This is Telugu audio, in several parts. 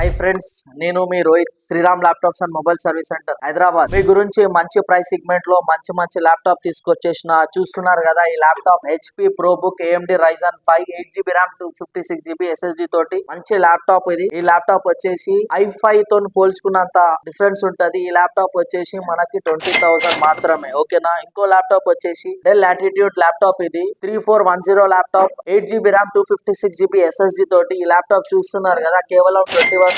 హై ఫ్రెండ్స్, నేను మీ Rohith, Sriram laptops and mobile service centre Hyderabad. మీ గురించి మంచి ప్రైస్ సెగ్మెంట్ లో మంచి ల్యాప్టాప్ తీసుకొచ్చేసిన చూస్తున్నారు కదా. ఈ laptop HP ProBook AMD Ryzen 5 8GB RAM 256GB SSD తోటి మంచి ల్యాప్టాప్ ఇది. ఈ ల్యాప్టాప్ వచ్చేసి i5 తో పోల్చుకున్నంత డిఫరెన్స్ ఉంటది. ఈ ల్యాప్టాప్ వచ్చేసి మనకి 20,000 మాత్రమే, ఓకేనా. ఇంకో ల్యాప్టాప్ వచ్చేసి డెల్ లాటిట్యూడ్ ల్యాప్టాప్, ఇది 3410 laptop 8GB RAM 256GB SSD తోటి ఈ ల్యాప్టాప్ చూస్తున్నారు కదా, కేవలం 21,000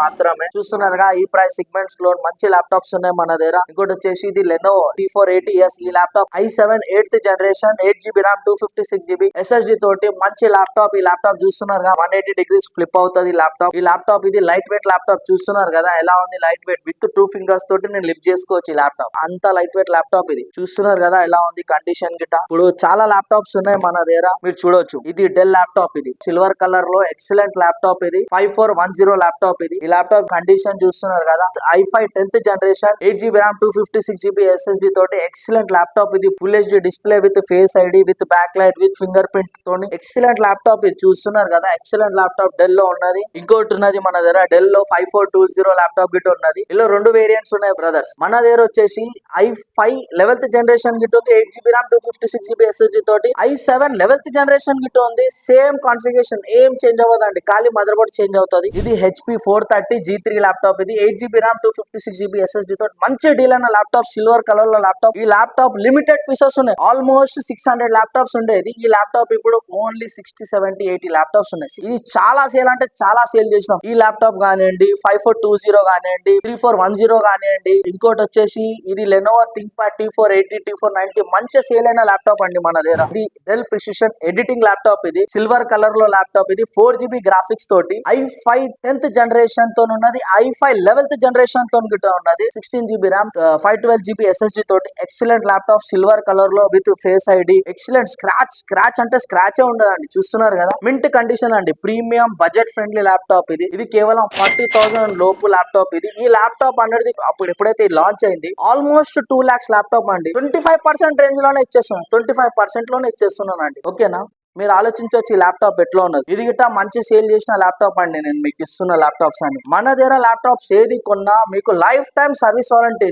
మాత్రమే. చూస్తున్నారుగా, ఈ ప్రైస్ సెగ్మెంట్స్ లో మంచి ల్యాప్టాప్స్ ఉన్నాయి మన దగ్గర. ఇంకోటి వచ్చేసి ఇది Lenovo T480S. ఈ laptop i7 8th generation 8GB RAM 256GB SSD తోటి మంచి ల్యాప్టాప్. ఈ ల్యాప్టాప్ చూస్తున్నారుగా 180 degrees ఫ్లిప్ అవుతుంది ల్యాప్టాప్. ఈ ల్యాప్టాప్ ఇది లైట్ వెయిట్ ల్యాప్టాప్. చూస్తున్నారు కదా ఎలా ఉంది, లైట్ వెయిట్ విత్ 2 fingers తోటి నేను లిఫ్ట్ చేసుకోవచ్చు ఈ ల్యాప్టాప్. అంత లైట్ వెయిట్ ల్యాప్టాప్ ఇది. చూస్తున్నారు కదా ఎలా ఉంది కండిషన్ గిట. ఇప్పుడు చాలా ల్యాప్టాప్స్ ఉన్నాయి మన దగ్గర, మీరు చూడొచ్చు. ఇది డెల్ ల్యాప్టాప్, ఇది సిల్వర్ కలర్ లో ఎక్సలెంట్ ల్యాప్టాప్. ఇది 5410 ల్యాప్టాప్. ఇది ఈ ల్యాప్టాప్ కండిషన్ చూస్తున్నారు కదా. i5 10th generation 8GB RAM 256GB SSD తోటి ఎక్సలెంట్ ల్యాప్టాప్. ఇది full HD display with face ID with back light with finger print తోని ఎక్సలెంట్ ల్యాప్టాప్. ఇది చూస్తున్నారు కదా, ఎక్సలెంట్ ల్యాప్టాప్ డెల్ లో ఉన్నది. ఇంకోటి ఉన్నది మన దగ్గర డెల్ లో 5420 ల్యాప్టాప్ గిట్ ఉన్నది. ఇలా 2 వేరియంట్స్ ఉన్నాయి బ్రదర్స్. మన దగ్గర వచ్చేసి i5 11th జనరేషన్ గిట్ ఉంది 8GB RAM 256GB SSD తోటి. i7 11th జనరేషన్ గిట్ ఉంది. సేమ్ కాన్ఫిగరేషన్, ఏం చేంజ్ అవ్వదండి, ఖాళీ మదర్ బోర్డ్ చేంజ్ అవుతుంది. ఇది HP 430 G3 ల్యాప్టాప్. ఇది 8GB RAM 256GB SSD తోటి మంచి డీల్ అయిన ల్యాప్టాప్, సిల్వర్ కలర్ లో ల్యాప్టాప్. ఈ ల్యాప్టాప్ లిమిటెడ్ పీసెస్ ఉన్నాయి. ఆల్మోస్ట్ 600 ల్యాప్టాప్స్ ఉండేది. ఈ ల్యాప్టాప్ ఇప్పుడు ఓన్లీ 60, 70, 80 ల్యాప్టాప్స్ ఉన్నాయి. ఇది చాలా సేల్ అంటే చాలా సేల్ చేసినాం. ఈ ల్యాప్టాప్ కానివ్వండి, 5420 కానివ్వండి, 3410 కానివ్వండి. ఇంకోటి వచ్చేసి ఇది Lenovo ThinkPad T480, T490 మంచి సేల్ అయిన ల్యాప్టాప్ అండి మన దగ్గర. ఇది డెల్ ప్రిసిషన్ ఎడిటింగ్ ల్యాప్టాప్. ఇది సిల్వర్ కలర్ లో ల్యాప్టాప్. ఇది 4GB గ్రాఫిక్స్ తోటి i5 10th జనరేషన్ తో ఉన్నది. i5 11th జనరేషన్ తో గిట్ట ఉన్నది. 16GB RAM 512GB SSD తోటి ఎక్సలెంట్ ల్యాప్టాప్, సిల్వర్ కలర్ లో with face ID. Excellent. Scratch అంటే స్క్రాచ్ ఉండదండి. చూస్తున్నారు కదా, మింట్ కండిషన్ అండి. Premium budget friendly laptop. ఇది కేవలం 40,000 లోపు ల్యాప్టాప్. ఇది ఈ ల్యాప్టాప్ అనేది అప్పుడు ఎప్పుడైతే లాంచ్ అయింది ఆల్మోస్ట్ 2 lakhs ల్యాప్టాప్ అండి. 25% రేంజ్ లోనే ఇచ్చేస్తున్నాను, 25% లోనే ఇచ్చేస్తున్నాను అండి, ఓకేనా. మీరు ఆలోచించవచ్చు ఈ ల్యాప్టాప్ ఎట్లా ఉన్నది. ఇది గిట్ట మంచి సేల్ చేసిన ల్యాప్టాప్ అండి నేను మీకు ఇస్తున్న ల్యాప్టాప్స్ అని. మన దగ్గర ల్యాప్టాప్స్ ఏది కొన్నా మీకు లైఫ్ టైం సర్వీస్ వారంటీ.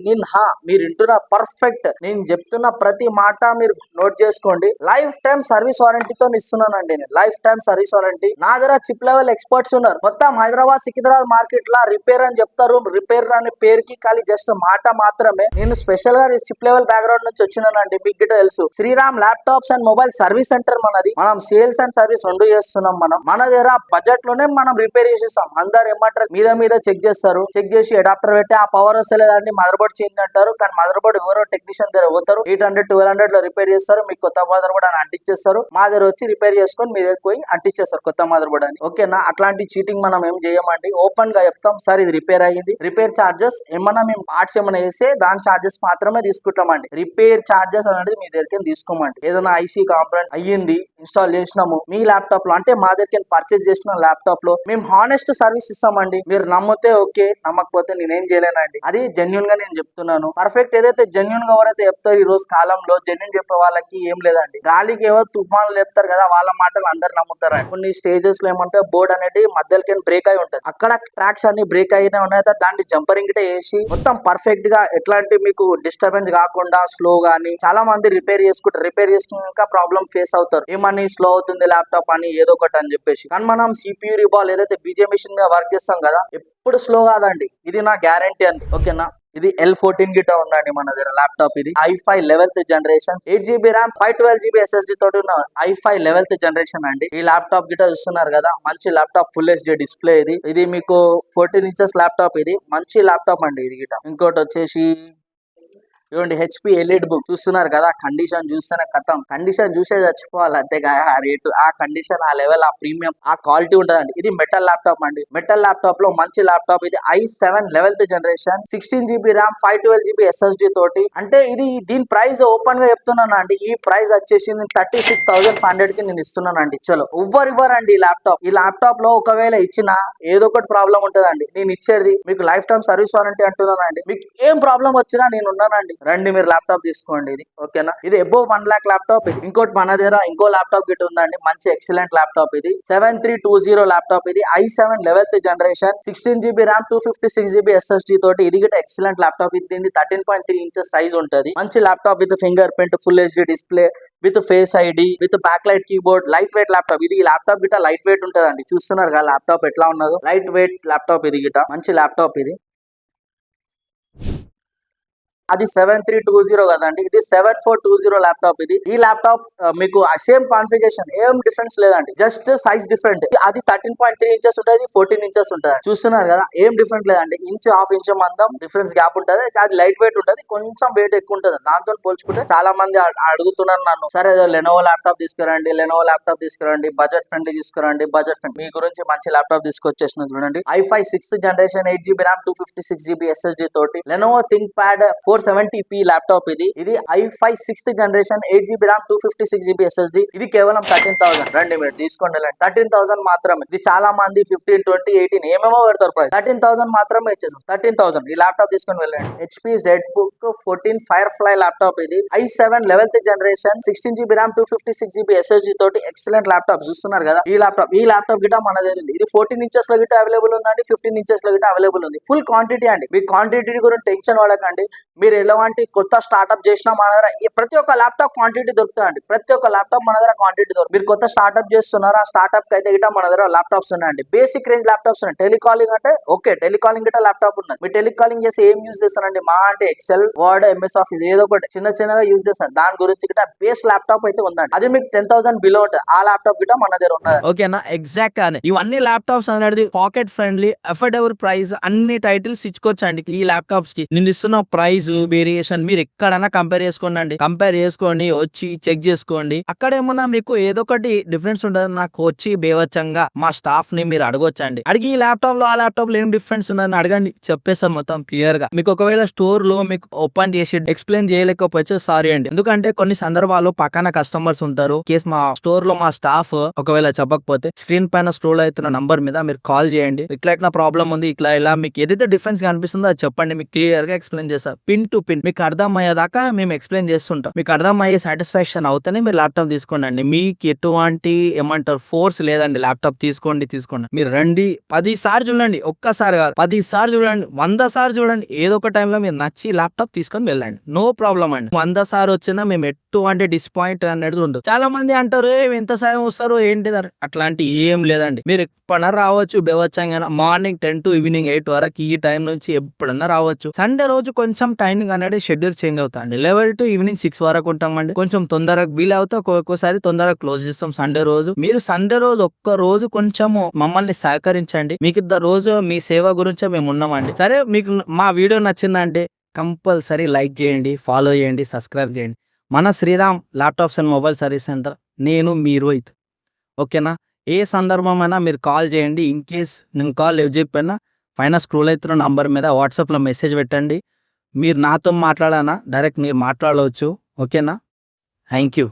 మీరు వింటున్న పర్ఫెక్ట్, నేను చెప్తున్న ప్రతి మాట మీరు నోట్ చేసుకోండి. లైఫ్ టైం సర్వీస్ వారంటీతో ఇస్తున్నానండి నేను. Life time service warranty. నా దగ్గర చిప్ లెవెల్ ఎక్స్పర్ట్స్ ఉన్నారు. మొత్తం హైదరాబాద్ సికింద్రాబాద్ మార్కెట్ లా రిపేర్ అని చెప్తారు. రిపేర్ అనే పేరుకి ఖాళీ జస్ట్ మాట మాత్రమే. నేను స్పెషల్ గా చిప్ లెవెల్ బ్యాక్గ్రౌండ్ నుంచి వచ్చినానండి. మీకు గిట్ట తెలుసు, Sriram laptops and mobile service centre మనది. మనం సేల్స్ అండ్ సర్వీస్ 2 చేస్తున్నాం. మన దగ్గర బడ్జెట్ లోనే మనం రిపేర్ చేసేస్తాం. అందరు ఏమంటారు, మీద చెక్ చేస్తారు. చెక్ చేసి అడాప్టర్ పెట్టి ఆ పవర్ వస్తలేదండి, మదర్ బోర్డ్ చేంజ్ అంటారు. కానీ మదర్ బోర్డ్ ఎవరో టెక్నీషియన్ దగ్గర పోతారు, 800, 1200 లో రిపేర్ చేస్తారు. మీకు కొత్త మదర్ బోర్డ్ అని అంటించేస్తారు. మా దగ్గర వచ్చి రిపేర్ చేసుకొని మీ దగ్గర పోయి అంటించేస్తారు కొత్త మదర్ బోర్డ్ అని, ఓకేనా. అట్లాంటి చీటింగ్ మనం ఏం చేయమండి. ఓపెన్ గా చెప్తాం, సార్ ఇది రిపేర్ అయ్యింది. రిపేర్ చార్జెస్ ఏమన్నా మేము పార్ట్స్ ఏమైనా వేస్తే దాని చార్జెస్ మాత్రమే తీసుకుంటామండి. రిపేర్ చార్జెస్ అనేది మీ దగ్గరికి తీసుకోమండి. ఏదైనా ఐసీ కాంపోనెంట్ అయ్యింది, ఇన్స్టాల్ చేసినాము మీ ల్యాప్టాప్ లో, అంటే మా దగ్గర పర్చేస్ చేసిన ల్యాప్టాప్ లో మేము హానెస్ట్ సర్వీస్ ఇస్తామండి. మీరు నమ్మితే ఓకే, నమ్మకపోతే నేనేం చేయలేనండి. అది జెన్యున్ గా నేను చెప్తున్నాను. పర్ఫెక్ట్ ఏదైతే జెన్యున్ గా ఎవరైతే చెప్తారు ఈ రోజు కాలంలో, జెన్యున్ చెప్పే వాళ్ళకి ఏం లేదండి. గాలికి ఏవో తుఫాన్లు చెప్తారు కదా, వాళ్ళ మాటలు అందరు నమ్ముతారండి. కొన్ని స్టేజెస్ లో ఏమంటే బోర్డ్ అనేది మధ్యలోకి బ్రేక్ అయి ఉంటది. అక్కడ ట్రాక్స్ అన్ని బ్రేక్ అయినా ఉన్నాయి, దాన్ని జంపరింగ్ గిట్ట వేసి మొత్తం పర్ఫెక్ట్ గా ఎట్లాంటి మీకు డిస్టర్బెన్స్ కాకుండా స్లో గానీ చాలా మంది రిపేర్ చేసుకుంటారు. రిపేర్ చేసుకున్నాక ప్రాబ్లం ఫేస్ అవుతారు, ఏమని స్లో అవుతుంది ల్యాప్టాప్ అని ఏదో ఒకటి అని చెప్పేసి. కానీ మనం CPU రిబాల్ ఏదైతే BJ మెషిన్ మీద వర్క్ చేస్తాం కదా, ఎప్పుడు స్లో కాదండి. ఇది నా గ్యారంటీ అండి, ఓకేనా. ఇది L14 గిట్ట ఉందండి మన దగ్గర ల్యాప్టాప్. ఇది i5 11th generation 8GB RAM 512GB SSD తోటి ఉన్న i5 11th జనరేషన్ అండి. ఈ ల్యాప్టాప్ గిట్ట చూస్తున్నారు కదా, మంచి ల్యాప్టాప్, ఫుల్ HD డిస్ప్లే. ఇది మీకు 14 inches ల్యాప్టాప్. ఇది మంచి ల్యాప్టాప్ అండి ఇది గిట్ట. ఇంకోటి వచ్చేసి ఇవ్వండి HP LED బుక్. చూస్తున్నారు కదా, కండిషన్ చూస్తేనే కథం. కండిషన్ చూసే చచ్చిపోవాలి, అంతేగా ఆ రేటు, ఆ కండిషన్, ఆ లెవెల్, ఆ ప్రీమియం, ఆ క్వాలిటీ ఉంటదండి. ఇది మెటల్ ల్యాప్టాప్ అండి. మెటల్ ల్యాప్టాప్ లో మంచి ల్యాప్టాప్. ఇది i7 11th generation 16GB RAM 512GB SSD తోటి. అంటే ఇది దీని ప్రైస్ ఓపెన్ గా చెప్తున్నాను అండి. ఈ ప్రైస్ వచ్చేసి నేను 36,500 కి నేను ఇస్తున్నానండి. చలో, ఎవ్వరు ఇవ్వరండి ఈ ల్యాప్టాప్. ఈ ల్యాప్టాప్ లో ఒకవేళ ఇచ్చినా ఏదో ఒకటి ప్రాబ్లం ఉంటదండి. నేను ఇచ్చేది మీకు లైఫ్ టైం సర్వీస్ వారంటీ అంటున్నానండి. మీకు ఏం ప్రాబ్లం వచ్చినా నేను ఉన్నానండి. రండి మీరు ల్యాప్టాప్ తీసుకోండి. ఇది ఓకేనా, ఇది అబోవ్ 1 lakh ల్యాప్టాప్. ఇది ఇంకోటి మన దగ్గర ఇంకో ల్యాప్టాప్ గిట్ ఉందండి, మంచి ఎక్సలెంట్ ల్యాప్టాప్. ఇది 7320 ల్యాప్టాప్. ఇది i7 11th generation, 16GB RAM, 256GB SSD తోటి. ఇది గిట్ ఎక్సలెంట్ ల్యాప్టాప్. ఇది 13.3 ఇంచెస్ సైజ్ ఉంటది. మంచి laptop with finger print, full HD display, with face ID, with back light keyboard, light weight laptop. ఇది ల్యాప్టాప్ గిట లైట్ వెయిట్ ఉంటదండి. చూస్తున్నారు కదా ల్యాప్టాప్ ఎట్లా ఉన్నదో, లైట్ వెయిట్ ల్యాప్టాప్. ఇది గిట మంచి ల్యాప్టాప్. ఇది అది 7320 కదండి, ఇది 7420 ల్యాప్టాప్. ఇది ఈ ల్యాప్టాప్ మీకు సేమ్ కాన్ఫిగరేషన్, ఏం డిఫరెన్స్ లేదండి, జస్ట్ సైజ్ డిఫరెంట్. అది 13.3 ఇంచెస్ ఉంటుంది, 14 ఇంచెస్ ఉంటుంది. చూస్తున్నారు కదా, ఏం డిఫరెంట్ లేదండి, ఇంచ్ హాఫ్ ఇంచ్ మందం డిఫరెన్స్ గ్యాప్ ఉంటుంది. అది లైట్ వెయిట్ ఉంటుంది, కొంచెం వెయిట్ ఎక్కువ ఉంటుంది. దాంతో పోల్చుకుంటే చాలా మంది అడుగుతున్నారు నన్ను, సరే లెనోవో ల్యాప్టాప్ తీసుకురండి, లెనోవో ల్యాప్టాప్ తీసుకురండి, బడ్జెట్ ఫ్రెండ్లీ తీసుకురండి, బడ్జెట్ ఫ్రెండ్. మీ గురించి మంచి ల్యాప్టాప్ తీసుకొచ్చేసిన చూడండి. i5 6th generation, 8GB RAM, 256GB SSD తోటి Lenovo think pad 470p laptop. ఇది i5 6th generation, 8GB RAM, 256GB SSD. ఇది కేవలం 13,000. రండి మీరు తీసుకోండి, 13,000 మాత్రమే. ఇది చాలా మంది 15, 20, 18 ఏమేమో పెడతారు ప్రైస్. 13,000 మాత్రమే ఇచ్చేసాం, 13,000 ఈ ల్యాప్టాప్ తీసుకొని వెళ్ళండి. HP ZBook 14 Firefly laptop. ఇది i7 11th generation, 16GB RAM, 256GB SSD తోటి ఎక్సలెంట్ ల్యాప్టాప్. చూస్తున్నారు కదా ఈ ల్యాప్టాప్ గిట మన దగ్గర. ఇది 14 ఇంచెస్ లో గిట అవైలబుల్ ఉందండి, 15 ఇంచెస్ లో గిట అవైలబుల్ ఉంది. ఫుల్ క్వాంటిటీ అండి. మీ క్వాంటిటీ గురించి టెన్షన్ పడకండి. మీరు ఎలాంటి కొత్త స్టార్ట్అప్ చేసినా మన దగ్గర ప్రతి ఒక్క ల్యాప్టాప్ క్వాంటిటీ దొరుకుతుందండి. ప్రతి ఒక్క ల్యాప్టాప్ మన దగ్గర క్వాంటిటీ దొరుకుతుంది. మీరు కొత్త స్టార్ట్అప్ చేస్తున్నారా, ఆ స్టార్ట్అప్ కి అయితే గిట మన దగ్గర ల్యాప్టాప్స్ ఉన్నాయండి. బేసిక్ రేంజ్ ల్యాప్టాప్స్ ఉన్నాయి. టెలికాలింగ్ అంటే ఓకే, టెలికాలింగ్ గిట ల్యాప్టాప్ ఉన్నది. మీరు టెలికాలింగ్ చేసి ఏం యూజ్ చేస్తారండి, మా అంటే ఎక్సెల్, వర్డ్, MS ఆఫీస్ ఏదో ఒకటి చిన్నగా యూజ్ చేస్తారు. దాని గురించి గిట బేస్ ల్యాప్టాప్ అయితే ఉందండి. అది మీకు 10,000 బిలో ఉంటుంది. ఆ ల్యాప్టాప్ గిట మన దగ్గర ఉన్నది. ఓకేనా, ఎగ్జాక్ట్ గానే ఇవన్నీ ల్యాప్టాప్స్ అనేది పాకెట్ ఫ్రెండ్లీ, అఫోర్డబుల్ ప్రైస్, అన్ని టైటిల్స్ ఇచ్చుకోవచ్చండి ఈ ల్యాప్టాప్స్ కి. నేను ఇస్తున్న ప్రైస్ వేరియేషన్ మీరు ఎక్కడైనా కంపేర్ చేసుకోండి, కంపేర్ చేసుకొని వచ్చి చెక్ చేసుకోండి. అక్కడ ఏమన్నా మీకు ఏదో ఒకటి డిఫరెన్స్ ఉంటుంది, నాకు వచ్చి బేవచ్చంగా మా స్టాఫ్ ని మీరు అడగొచ్చండి. అడిగి ఈ ల్యాప్టాప్ లో ఆ ల్యాప్టాప్ లో ఏం డిఫరెన్స్ ఉందని అడగండి, చెప్పేస్తాను మొత్తం క్లియర్ గా. మీకు ఒకవేళ స్టోర్ లో మీకు ఓపెన్ చేసి ఎక్స్ప్లెయిన్ చేయలేకపోతే సారీ అండి. ఎందుకంటే కొన్ని సందర్భాల్లో పక్కన కస్టమర్స్ ఉంటారు. కేసు మా స్టోర్ లో మా స్టాఫ్ ఒకవేళ చెప్పకపోతే స్క్రీన్ పైన స్క్రోల్ అవుతున్న నంబర్ మీద మీరు కాల్ చేయండి. ఇట్లా ప్రాబ్లం ఉంది, ఇలా మీకు ఏదైతే డిఫరెన్స్ కనిపిస్తుందో అది చెప్పండి, మీకు క్లియర్ గా ఎక్స్ప్లెయిన్ చేస్తారు. పిన్ టు పిన్ మీకు అర్థమయ్యేదాకా మేము ఎక్స్ప్లెయిన్ చేస్తుంటాం. మీకు అర్థమయ్యే సాటిస్ఫాక్షన్ అవుతేనే మీరు ల్యాప్టాప్ తీసుకోండి. మీకు ఎటువంటి ఏమంటారు ఫోర్స్ లేదండి. ల్యాప్టాప్ తీసుకోండి. మీరు రండి, 10 సార్లు చూడండి, ఒక్కసారి కాదు 10 సార్లు చూడండి, 100 సార్లు చూడండి. ఏదో ఒక టైంలో మీరు నచ్చి ల్యాప్టాప్ తీసుకొని వెళ్ళండి, నో ప్రాబ్లం అండి. 100 సార్లు వచ్చినా మేము ఎటువంటి డిసప్పాయింట్ అనేది ఉండదు. చాలా మంది అంటారు ఎంత సాయం వస్తారు ఏంటి, అట్లాంటి ఏం లేదండి. మీరు ఎప్పుడన్నా రావచ్చు, బేవచ్చంగా మార్నింగ్ 10 to ఈవినింగ్ 8 వరకు ఈ టైం నుంచి ఎప్పుడన్నా రావచ్చు. సండే రోజు కొంచెం టైమింగ్ అనేది షెడ్యూల్ చేంజ్ అవుతాండి. 11 to ఈవినింగ్ 6 వరకు ఉంటామండి. కొంచెం తొందరగా వీల్ అవుతా, ఒక్కోసారి తొందరగా క్లోజ్ చేస్తాం సండే రోజు. మీరు సండే రోజు ఒక్క రోజు కొంచెం మమ్మల్ని సహకరించండి. మీకు రోజు మీ సేవ గురించే మేము ఉన్నామండి. సరే, మీకు మా వీడియో నచ్చిందంటే కంపల్సరీ లైక్ చేయండి, ఫాలో చేయండి, సబ్స్క్రైబ్ చేయండి. మన Sriram laptops and mobile service centre, నేను మీ రోహిత్. ఓకేనా, ఏ సందర్భమైనా మీరు కాల్ చేయండి. ఇన్ కేస్ నేను కాల్ లిఫ్ట్ చేయకపోయినా పైన స్క్రోల్ అవుతున్న నంబర్ మీద వాట్సాప్లో మెసేజ్ పెట్టండి. మీరు నాతో మాట్లాడానా డైరెక్ట్ మీరు మాట్లాడవచ్చు. ఓకేనా, థ్యాంక్ యూ.